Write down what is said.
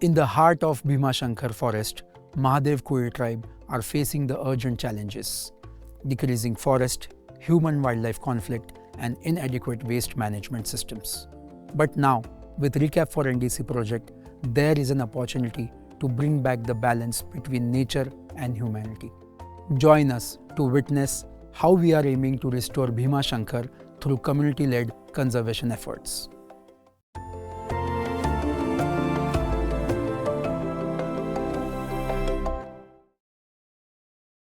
In the heart of Bhima Shankar forest, Mahadev Kuli tribe are facing the urgent challenges: decreasing forest, human-wildlife conflict, and inadequate waste management systems. But now, with Recap for NDC project, there is an opportunity to bring back the balance between nature and humanity. Join us to witness how we are aiming to restore Bhima Shankar through community-led conservation efforts.